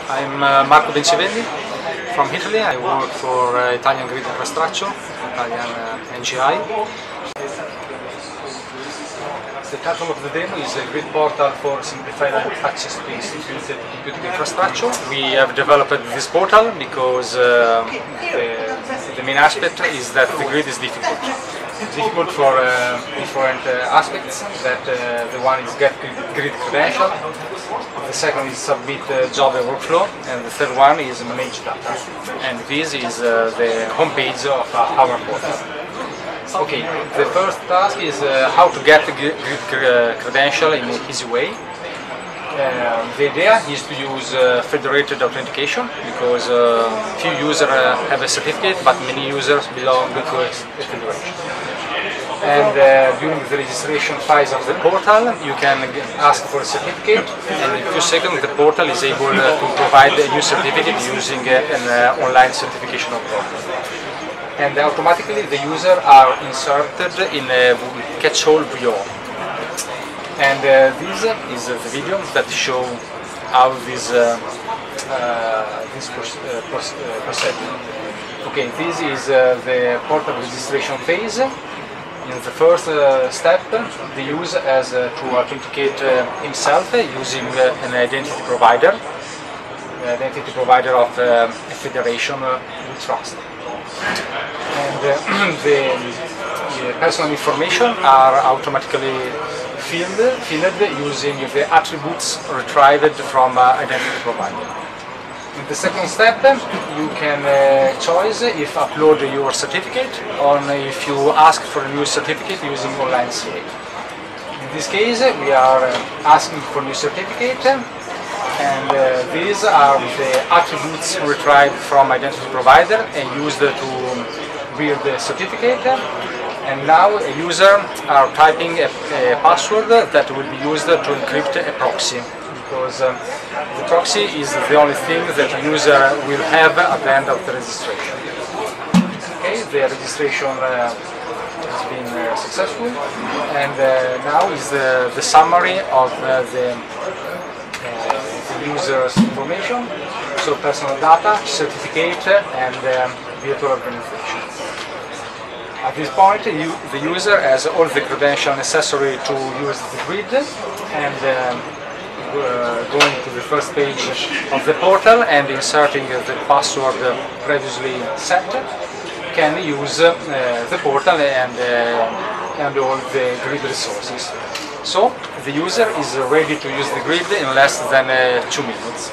I'm Marco Bencivenni from Italy. I work for Italian Grid Infrastructure, Italian EGI. The title of the demo is a grid portal for simplified access to distributed computing infrastructure. We have developed this portal because the main aspect is that the grid is difficult. It's difficult for different aspects. That the one is get grid credential, the second is submit job and workflow, and the third one is manage data. And this is the homepage of our portal. Okay, the first task is how to get the grid credential in an easy way. The idea is to use federated authentication because few users have a certificate, but many users belong to a federation. And during the registration phase of the portal, you can ask for a certificate, and in a few seconds the portal is able to provide a new certificate using an online certification of portal. And automatically the user are inserted in a catch-all view. And this is the video that show how this procedure. Okay, this is the portal registration phase. In the first step, the user has to authenticate himself using an identity provider of a federation we trust. And the personal information are automatically filled using the attributes retrieved from identity provider. In the second step, you can choose if upload your certificate or if you ask for a new certificate using online CA. In this case, we are asking for new certificate, and these are the attributes retrieved from identity provider and used to build the certificate. And now a user are typing a password that will be used to encrypt a proxy, because the proxy is the only thing that the user will have at the end of the registration. Okay, the registration has been successful, and now is the summary of the user's information, so personal data, certificate, and virtual organization. At this point, the user has all the credentials necessary to use the grid, and going to the first page of the portal and inserting the password previously set, can use the portal and all the grid resources. So the user is ready to use the grid in less than 2 minutes.